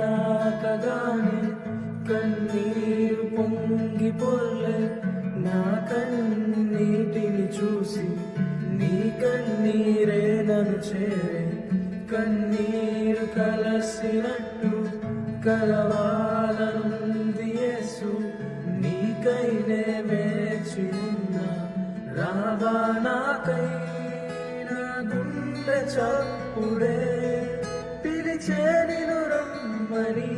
చేతాకగానే కన్నీరు పొంగి పొర్లే నా కన్నీటిని చూసి నీ కన్నీరే నన్ను చేరే కన్నీరు కలసినట్టు కలవాలనుంది యేసు నీకైనే వేచి ఉన్నా రావా నాకై నా గుండె చప్పుడే పిలిచే నిన్ను రమ్మని